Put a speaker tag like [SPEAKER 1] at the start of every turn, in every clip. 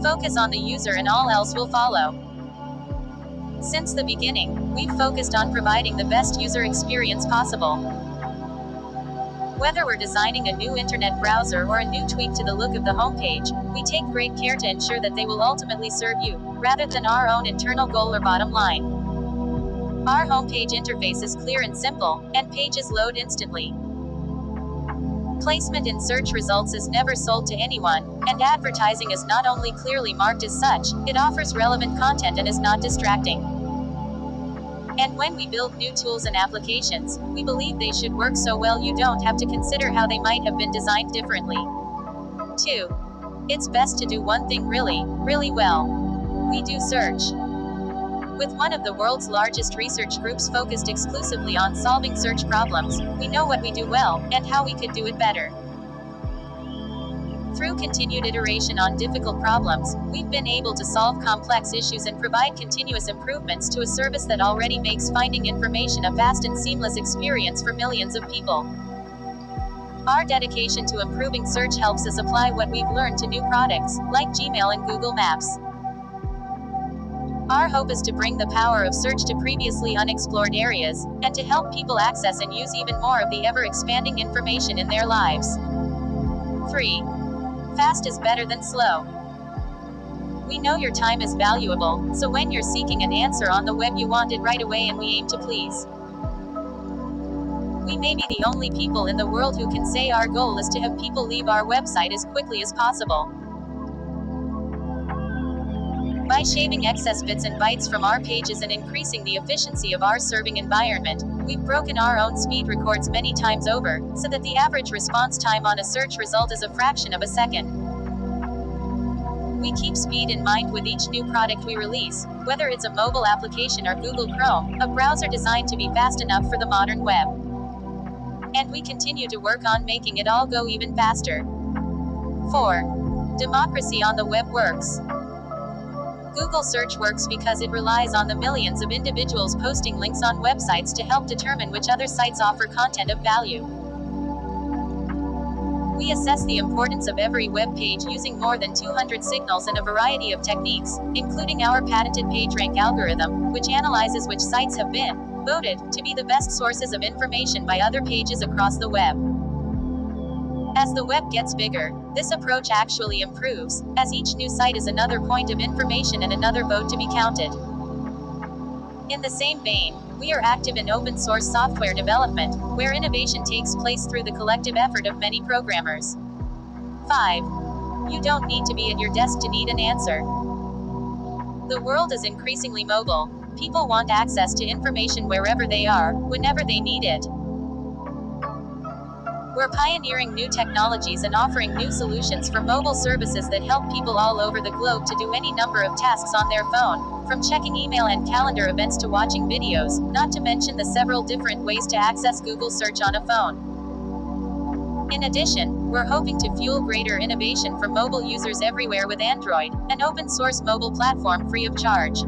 [SPEAKER 1] Focus on the user and all else will follow. Since the beginning, we've focused on providing the best user experience possible. Whether we're designing a new internet browser or a new tweak to the look of the homepage, we take great care to ensure that they will ultimately serve you, rather than our own internal goal or bottom line. Our homepage interface is clear and simple, and pages load instantly. Placement in search results is never sold to anyone, and advertising is not only clearly marked as such, it offers relevant content and is not distracting. And when we build new tools and applications, we believe they should work so well you don't have to consider how they might have been designed differently. 2. It's best to do one thing really, really well. We do search. With one of the world's largest research groups focused exclusively on solving search problems, we know what we do well, and how we could do it better. Through continued iteration on difficult problems, we've been able to solve complex issues and provide continuous improvements to a service that already makes finding information a fast and seamless experience for millions of people. Our dedication to improving search helps us apply what we've learned to new products, like Gmail and Google Maps. Our hope is to bring the power of search to previously unexplored areas, and to help people access and use even more of the ever-expanding information in their lives. 3. Fast is better than slow. We know your time is valuable, so when you're seeking an answer on the web you want it right away, and we aim to please. We may be the only people in the world who can say our goal is to have people leave our website as quickly as possible. By shaving excess bits and bytes from our pages and increasing the efficiency of our serving environment, we've broken our own speed records many times over, so that the average response time on a search result is a fraction of a second. We keep speed in mind with each new product we release, whether it's a mobile application or Google Chrome, a browser designed to be fast enough for the modern web. And we continue to work on making it all go even faster. 4. Democracy on the web works. Google Search works because it relies on the millions of individuals posting links on websites to help determine which other sites offer content of value. We assess the importance of every web page using more than 200 signals and a variety of techniques, including our patented PageRank algorithm, which analyzes which sites have been voted to be the best sources of information by other pages across the web. As the web gets bigger, this approach actually improves, as each new site is another point of information and another vote to be counted. In the same vein, we are active in open source software development, where innovation takes place through the collective effort of many programmers. 5. You don't need to be at your desk to need an answer. The world is increasingly mobile. People want access to information wherever they are, whenever they need it. We're pioneering new technologies and offering new solutions for mobile services that help people all over the globe to do any number of tasks on their phone, from checking email and calendar events to watching videos, not to mention the several different ways to access Google Search on a phone. In addition, we're hoping to fuel greater innovation for mobile users everywhere with Android, an open-source mobile platform free of charge.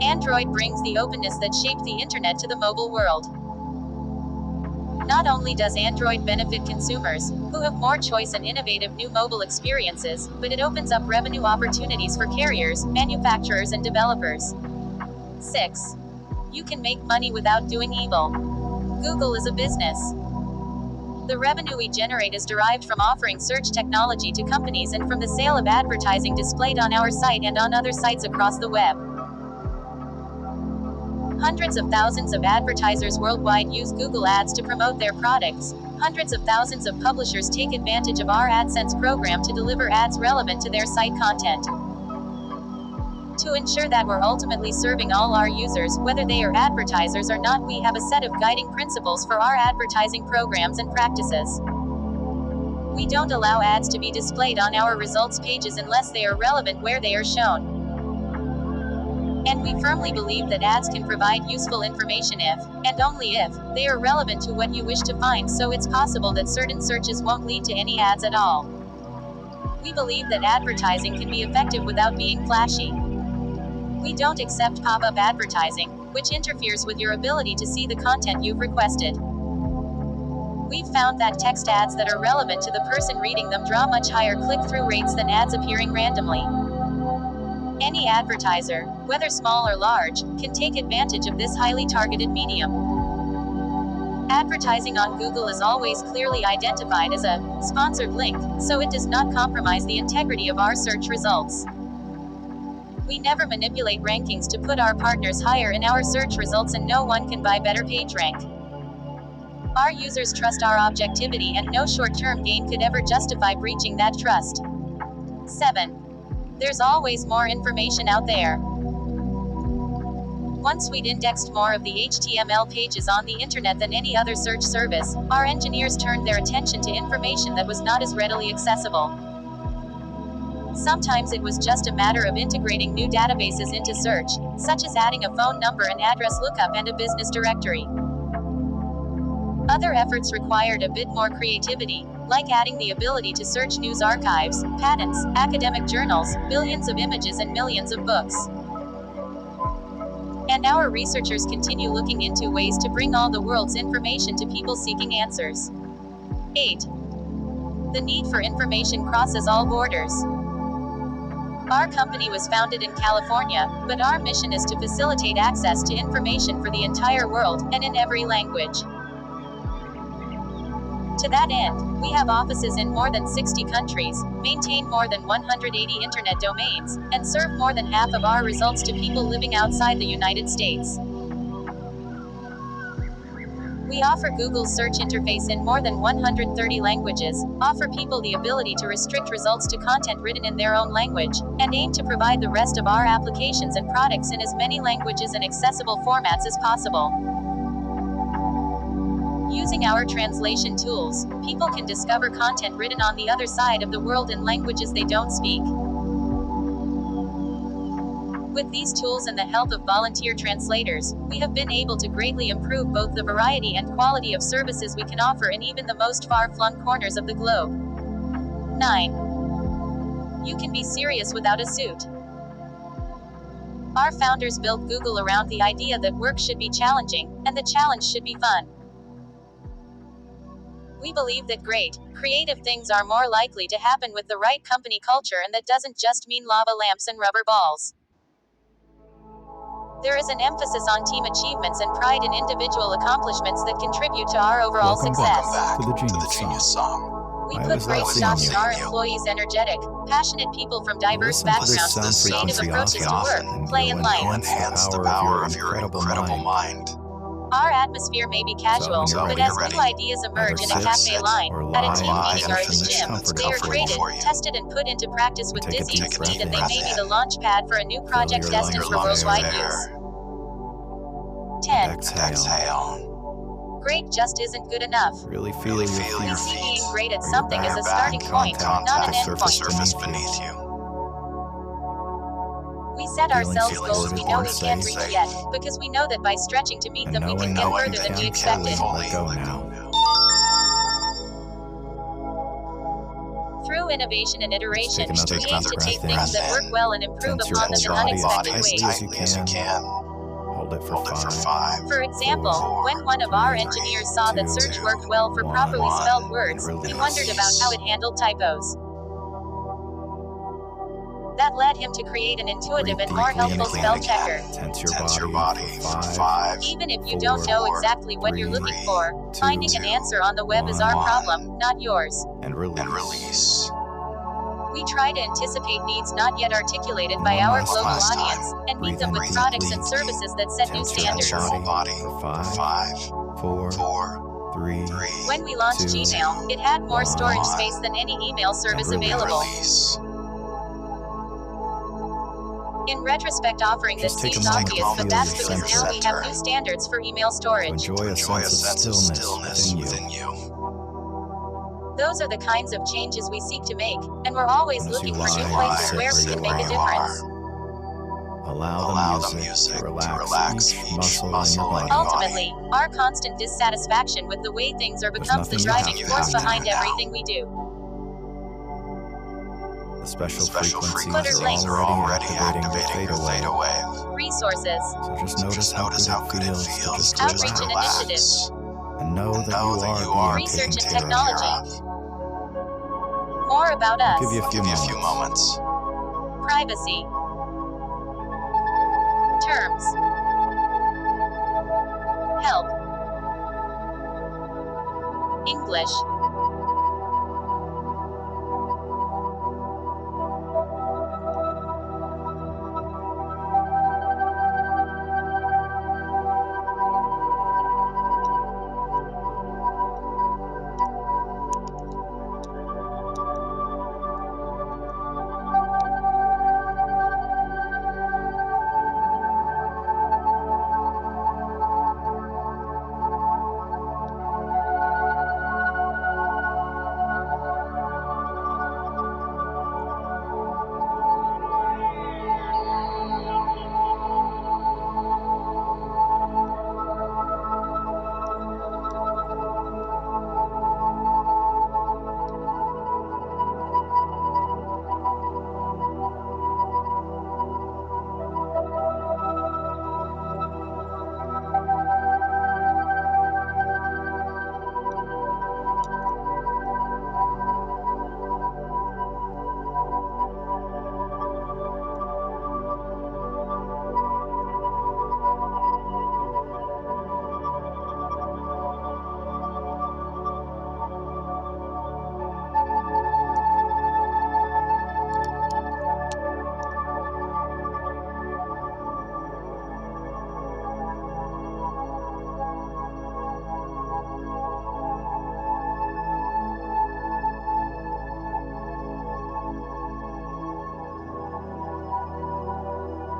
[SPEAKER 1] Android brings the openness that shaped the internet to the mobile world. Not only does Android benefit consumers, who have more choice and innovative new mobile experiences, but it opens up revenue opportunities for carriers, manufacturers, and developers. 6. You can make money without doing evil. Google is a business. The revenue we generate is derived from offering search technology to companies and from the sale of advertising displayed on our site and on other sites across the web. Hundreds of thousands of advertisers worldwide use Google Ads to promote their products. Hundreds of thousands of publishers take advantage of our AdSense program to deliver ads relevant to their site content. To ensure that we're ultimately serving all our users, whether they are advertisers or not, we have a set of guiding principles for our advertising programs and practices. We don't allow ads to be displayed on our results pages unless they are relevant where they are shown. And we firmly believe that ads can provide useful information if, and only if, they are relevant to what you wish to find, so it's possible that certain searches won't lead to any ads at all. We believe that advertising can be effective without being flashy. We don't accept pop-up advertising, which interferes with your ability to see the content you've requested. We've found that text ads that are relevant to the person reading them draw much higher click-through rates than ads appearing randomly. Any advertiser, whether small or large, can take advantage of this highly targeted medium. Advertising on Google is always clearly identified as a sponsored link, so it does not compromise the integrity of our search results. We never manipulate rankings to put our partners higher in our search results, and no one can buy better PageRank. Our users trust our objectivity, and no short-term gain could ever justify breaching that trust. 7. There's always more information out there. Once we'd indexed more of the HTML pages on the internet than any other search service, our engineers turned their attention to information that was not as readily accessible. Sometimes it was just a matter of integrating new databases into search, such as adding a phone number and address lookup and a business directory. Other efforts required a bit more creativity, like adding the ability to search news archives, patents, academic journals, billions of images, and millions of books. And our researchers continue looking into ways to bring all the world's information to people seeking answers. 8. The need for information crosses all borders. Our company was founded in California, but our mission is to facilitate access to information for the entire world, and in every language. To that end, we have offices in more than 60 countries, maintain more than 180 internet domains, and serve more than half of our results to people living outside the United States. We offer Google's search interface in more than 130 languages, offer people the ability to restrict results to content written in their own language, and aim to provide the rest of our applications and products in as many languages and accessible formats as possible. Using our translation tools, people can discover content written on the other side of the world in languages they don't speak. With these tools and the help of volunteer translators, we have been able to greatly improve both the variety and quality of services we can offer in even the most far-flung corners of the globe. 9. You can be serious without a suit. Our founders built Google around the idea that work should be challenging, and the challenge should be fun. We believe that great, creative things are more likely to happen with the right company culture, and that doesn't just mean lava lamps and rubber balls. There is an emphasis on team achievements and pride in individual accomplishments that contribute to our overall success.
[SPEAKER 2] Welcome back to the Genius Song.
[SPEAKER 1] We put great stock in our employees' energetic, passionate people from diverse backgrounds with creative approaches to work, play, and life.
[SPEAKER 2] Enhance the power of your incredible mind.
[SPEAKER 1] Our atmosphere may be casual, but as new ideas emerge in a cafe line, at a team meeting, or at the gym, they are created, tested, and put into practice with dizzying speed, and they may be the launch pad for a new project destined for worldwide use. 10.
[SPEAKER 2] Exhale.
[SPEAKER 1] Great just isn't good enough.
[SPEAKER 2] Really feel your feet.
[SPEAKER 1] We see being great at something as a starting point, not an end point.
[SPEAKER 2] Surface beneath you.
[SPEAKER 1] We set ourselves goals we know we can't reach yet, because we know that by stretching to meet them we can get further than we expected.
[SPEAKER 2] Let go now.
[SPEAKER 1] Through innovation and iteration,
[SPEAKER 2] Take
[SPEAKER 1] we aim
[SPEAKER 2] another
[SPEAKER 1] to take
[SPEAKER 2] breath
[SPEAKER 1] things that
[SPEAKER 2] in.
[SPEAKER 1] work well and improve
[SPEAKER 2] Tense your
[SPEAKER 1] upon them in
[SPEAKER 2] whole body
[SPEAKER 1] unexpected
[SPEAKER 2] as
[SPEAKER 1] ways.
[SPEAKER 2] tightly as you can. Hold it for 5.
[SPEAKER 1] For example, when one of our engineers saw that search worked well for properly spelled words, he wondered about how it handled typos. That led him to create an intuitive and more helpful spell checker.
[SPEAKER 2] Tense your body for 5.
[SPEAKER 1] Even if you don't know exactly what you're looking for, finding an answer on the web is our problem, not yours.
[SPEAKER 2] And release.
[SPEAKER 1] We try to anticipate needs not yet articulated by our global audience, and meet them with products and services that set new standards.
[SPEAKER 2] For 5, 4, 3.
[SPEAKER 1] When we launched Gmail, it had more storage space than any email service available. In retrospect, offering this seems obvious, but that's because now we have new standards for email storage.
[SPEAKER 2] Enjoy a sense of stillness within you.
[SPEAKER 1] Those are the kinds of changes we seek to make, and we're always
[SPEAKER 2] As
[SPEAKER 1] looking
[SPEAKER 2] you
[SPEAKER 1] for new
[SPEAKER 2] lie
[SPEAKER 1] places where we can make a difference.
[SPEAKER 2] Allow the music to relax each muscle in your body.
[SPEAKER 1] Ultimately, our constant dissatisfaction with the way things are becomes the
[SPEAKER 2] nothing
[SPEAKER 1] driving
[SPEAKER 2] you
[SPEAKER 1] force
[SPEAKER 2] have to
[SPEAKER 1] behind
[SPEAKER 2] do now.
[SPEAKER 1] everything we do.
[SPEAKER 2] The special
[SPEAKER 1] frequencies
[SPEAKER 2] frequencies
[SPEAKER 1] are
[SPEAKER 2] are already activating your theta wave.
[SPEAKER 1] Resources,
[SPEAKER 2] So just notice how good it feels to just
[SPEAKER 1] Outreach and
[SPEAKER 2] relax.
[SPEAKER 1] initiatives.
[SPEAKER 2] and know that you are being
[SPEAKER 1] Research
[SPEAKER 2] taken
[SPEAKER 1] and
[SPEAKER 2] care of.
[SPEAKER 1] technology. More about
[SPEAKER 2] I'll
[SPEAKER 1] us.
[SPEAKER 2] give you a few moments.
[SPEAKER 1] Privacy. Terms. Help. English.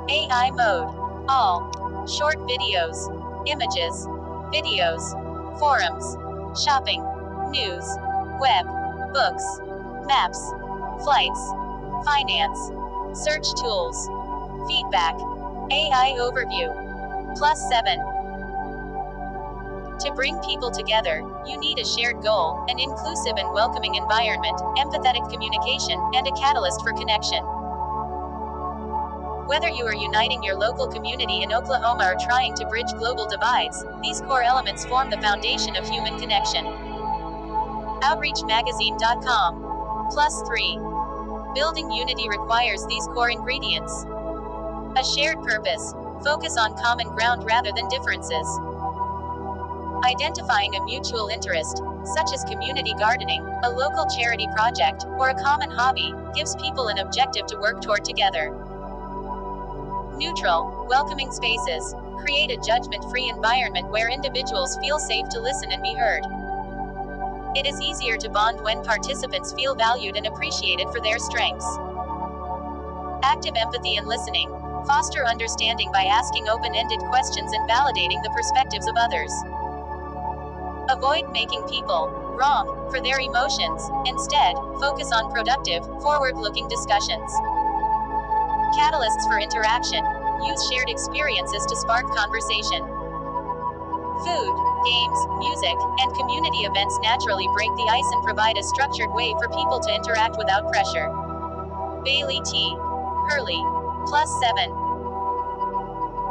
[SPEAKER 1] AI mode. All. Short videos. Images. Videos. Forums. Shopping. News. Web. Books. Maps. Flights. Finance. Search tools. Feedback. AI overview. +7. To bring people together, you need a shared goal, an inclusive and welcoming environment, empathetic communication, and a catalyst for connection. Whether you are uniting your local community in Oklahoma or trying to bridge global divides, these core elements form the foundation of human connection. OutreachMagazine.com. +3. Building unity requires these core ingredients. A shared purpose. Focus on common ground rather than differences. Identifying a mutual interest, such as community gardening, a local charity project, or a common hobby, gives people an objective to work toward together. Neutral, welcoming spaces. Create a judgment-free environment where individuals feel safe to listen and be heard. It is easier to bond when participants feel valued and appreciated for their strengths. Active empathy and listening. Foster understanding by asking open-ended questions and validating the perspectives of others. Avoid making people wrong for their emotions. Instead, focus on productive, forward-looking discussions. Catalysts for interaction. Use shared experiences to spark conversation. Food, games, music, and community events naturally break the ice and provide a structured way for people to interact without pressure. Bailey T. Hurley. +7.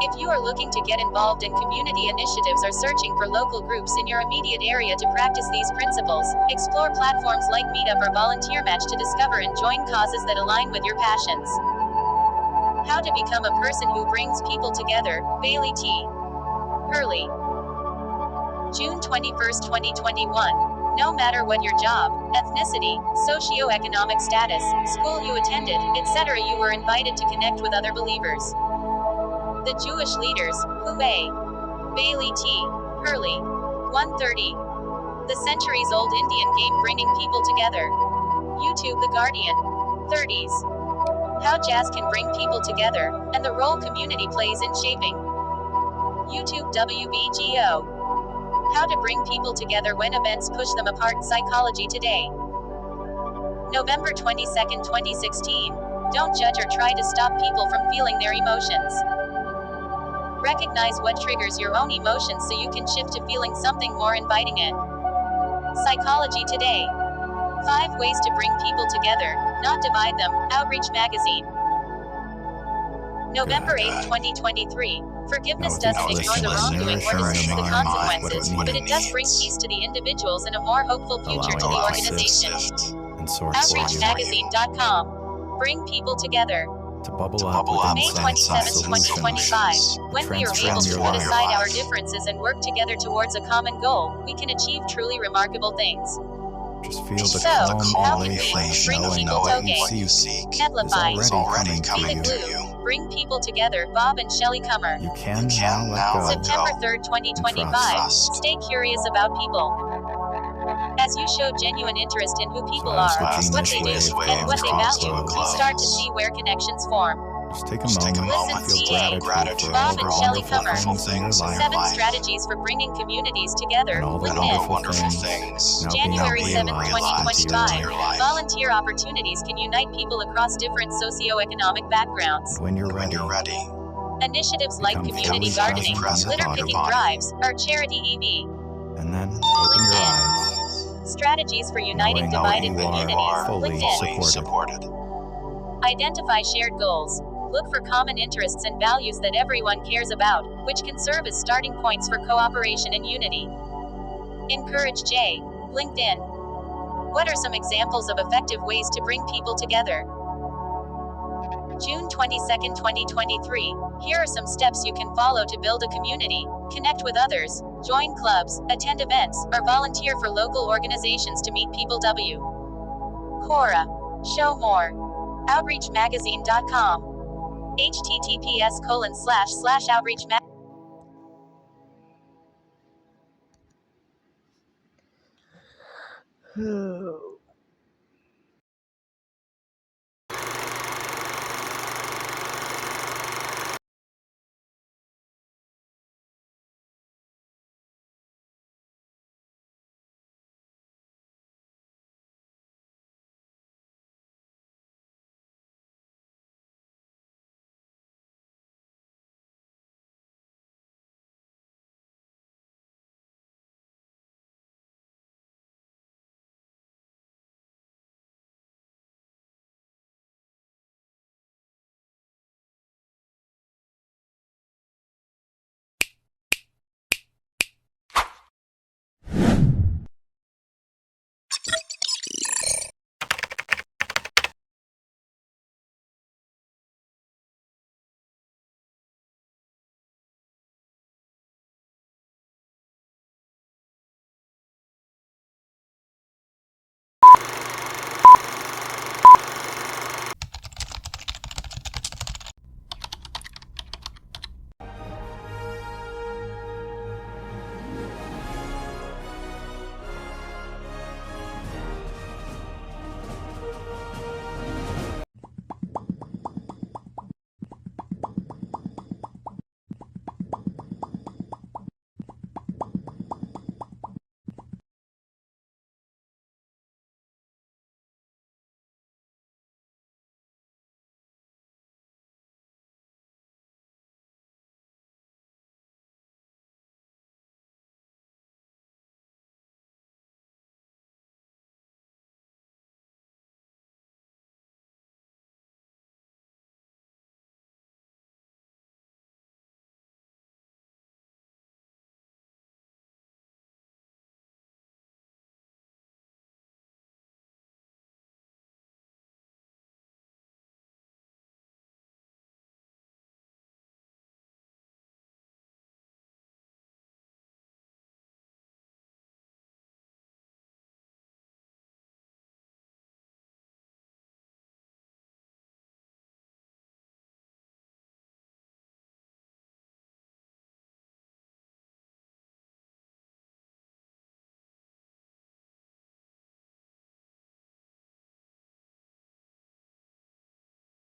[SPEAKER 1] If you are looking to get involved in community initiatives or searching for local groups in your immediate area to practice these principles, explore platforms like Meetup or Volunteer Match to discover and join causes that align with your passions. How to become a person who brings people together. Bailey T. Hurley. June 21, 2021. No matter what your job, ethnicity, socioeconomic status, school you attended, etc., you were invited to connect with other believers. The Jewish leaders, who A. Bailey T. Hurley. 130. The centuries-old Indian game bringing people together. YouTube The Guardian. 30s. How jazz can bring people together, and the role community plays in shaping. YouTube WBGO. How to bring people together when events push them apart. Psychology Today. November 22, 2016. Don't judge or try to stop people from feeling their emotions. Recognize what triggers your own emotions so you can shift to feeling something more inviting in. Psychology Today. 5 ways to bring people together, not divide them. Outreach Magazine. November 8, 2023. Forgiveness
[SPEAKER 2] No,
[SPEAKER 1] doesn't
[SPEAKER 2] it's
[SPEAKER 1] ignore the
[SPEAKER 2] just
[SPEAKER 1] wrongdoing or
[SPEAKER 2] nourishing
[SPEAKER 1] dismiss
[SPEAKER 2] your
[SPEAKER 1] the
[SPEAKER 2] mind
[SPEAKER 1] consequences,
[SPEAKER 2] what it
[SPEAKER 1] but it does bring
[SPEAKER 2] needs.
[SPEAKER 1] peace to the individuals and a more hopeful future to the
[SPEAKER 2] Allowing it to
[SPEAKER 1] organization.
[SPEAKER 2] and sort for you.
[SPEAKER 1] OutreachMagazine.com. Bring people together.
[SPEAKER 2] To bubble up with
[SPEAKER 1] May
[SPEAKER 2] insights
[SPEAKER 1] 27,
[SPEAKER 2] and
[SPEAKER 1] 2025.
[SPEAKER 2] solutions.
[SPEAKER 1] When we are
[SPEAKER 2] Transform
[SPEAKER 1] able to
[SPEAKER 2] your
[SPEAKER 1] put
[SPEAKER 2] life.
[SPEAKER 1] aside our differences and work together towards a common goal, we can achieve truly remarkable things.
[SPEAKER 2] Just feel the
[SPEAKER 1] So, how
[SPEAKER 2] calm
[SPEAKER 1] can we
[SPEAKER 2] elation
[SPEAKER 1] bring
[SPEAKER 2] knowing
[SPEAKER 1] people
[SPEAKER 2] what you
[SPEAKER 1] together?
[SPEAKER 2] seek is
[SPEAKER 1] Amplify.
[SPEAKER 2] already
[SPEAKER 1] Be
[SPEAKER 2] coming
[SPEAKER 1] the
[SPEAKER 2] to
[SPEAKER 1] glue.
[SPEAKER 2] you.
[SPEAKER 1] Bring people together. Bob and Shelley Cummer.
[SPEAKER 2] You can now let go.
[SPEAKER 1] September 3rd, 2025. Stay curious about people. As you show genuine interest in who people
[SPEAKER 2] So as
[SPEAKER 1] are,
[SPEAKER 2] the
[SPEAKER 1] what they
[SPEAKER 2] genius
[SPEAKER 1] do,
[SPEAKER 2] wave
[SPEAKER 1] and what they
[SPEAKER 2] comes to
[SPEAKER 1] value,
[SPEAKER 2] a
[SPEAKER 1] you
[SPEAKER 2] close.
[SPEAKER 1] start to see where connections form.
[SPEAKER 2] Just take a moment
[SPEAKER 1] Listen,
[SPEAKER 2] to feel
[SPEAKER 1] CA.
[SPEAKER 2] gratitude for
[SPEAKER 1] Bob
[SPEAKER 2] all
[SPEAKER 1] and
[SPEAKER 2] the
[SPEAKER 1] Shelley
[SPEAKER 2] wonderful
[SPEAKER 1] Cummer.
[SPEAKER 2] things in your
[SPEAKER 1] 7
[SPEAKER 2] life
[SPEAKER 1] strategies for bringing communities together.
[SPEAKER 2] and all the
[SPEAKER 1] LinkedIn.
[SPEAKER 2] wonderful things now
[SPEAKER 1] January
[SPEAKER 2] being
[SPEAKER 1] 7,
[SPEAKER 2] realized into
[SPEAKER 1] 2025.
[SPEAKER 2] your life.
[SPEAKER 1] Volunteer opportunities can unite people across different socioeconomic backgrounds.
[SPEAKER 2] And when you're ready,
[SPEAKER 1] Initiatives like
[SPEAKER 2] become
[SPEAKER 1] community
[SPEAKER 2] fully
[SPEAKER 1] gardening,
[SPEAKER 2] present in
[SPEAKER 1] litter
[SPEAKER 2] your
[SPEAKER 1] picking
[SPEAKER 2] body.
[SPEAKER 1] drives, or charity EV.
[SPEAKER 2] and then open your eyes,
[SPEAKER 1] Strategies for uniting
[SPEAKER 2] knowing
[SPEAKER 1] divided
[SPEAKER 2] that you
[SPEAKER 1] communities.
[SPEAKER 2] are fully
[SPEAKER 1] LinkedIn.
[SPEAKER 2] supported.
[SPEAKER 1] Identify shared goals. Look for common interests and values that everyone cares about, which can serve as starting points for cooperation and unity. Encourage J. LinkedIn. What are some examples of effective ways to bring people together? June 22, 2023. Here are some steps you can follow to build a community, connect with others, join clubs, attend events, or volunteer for local organizations to meet people. Quora. Show more. OutreachMagazine.com. https://outreachmag.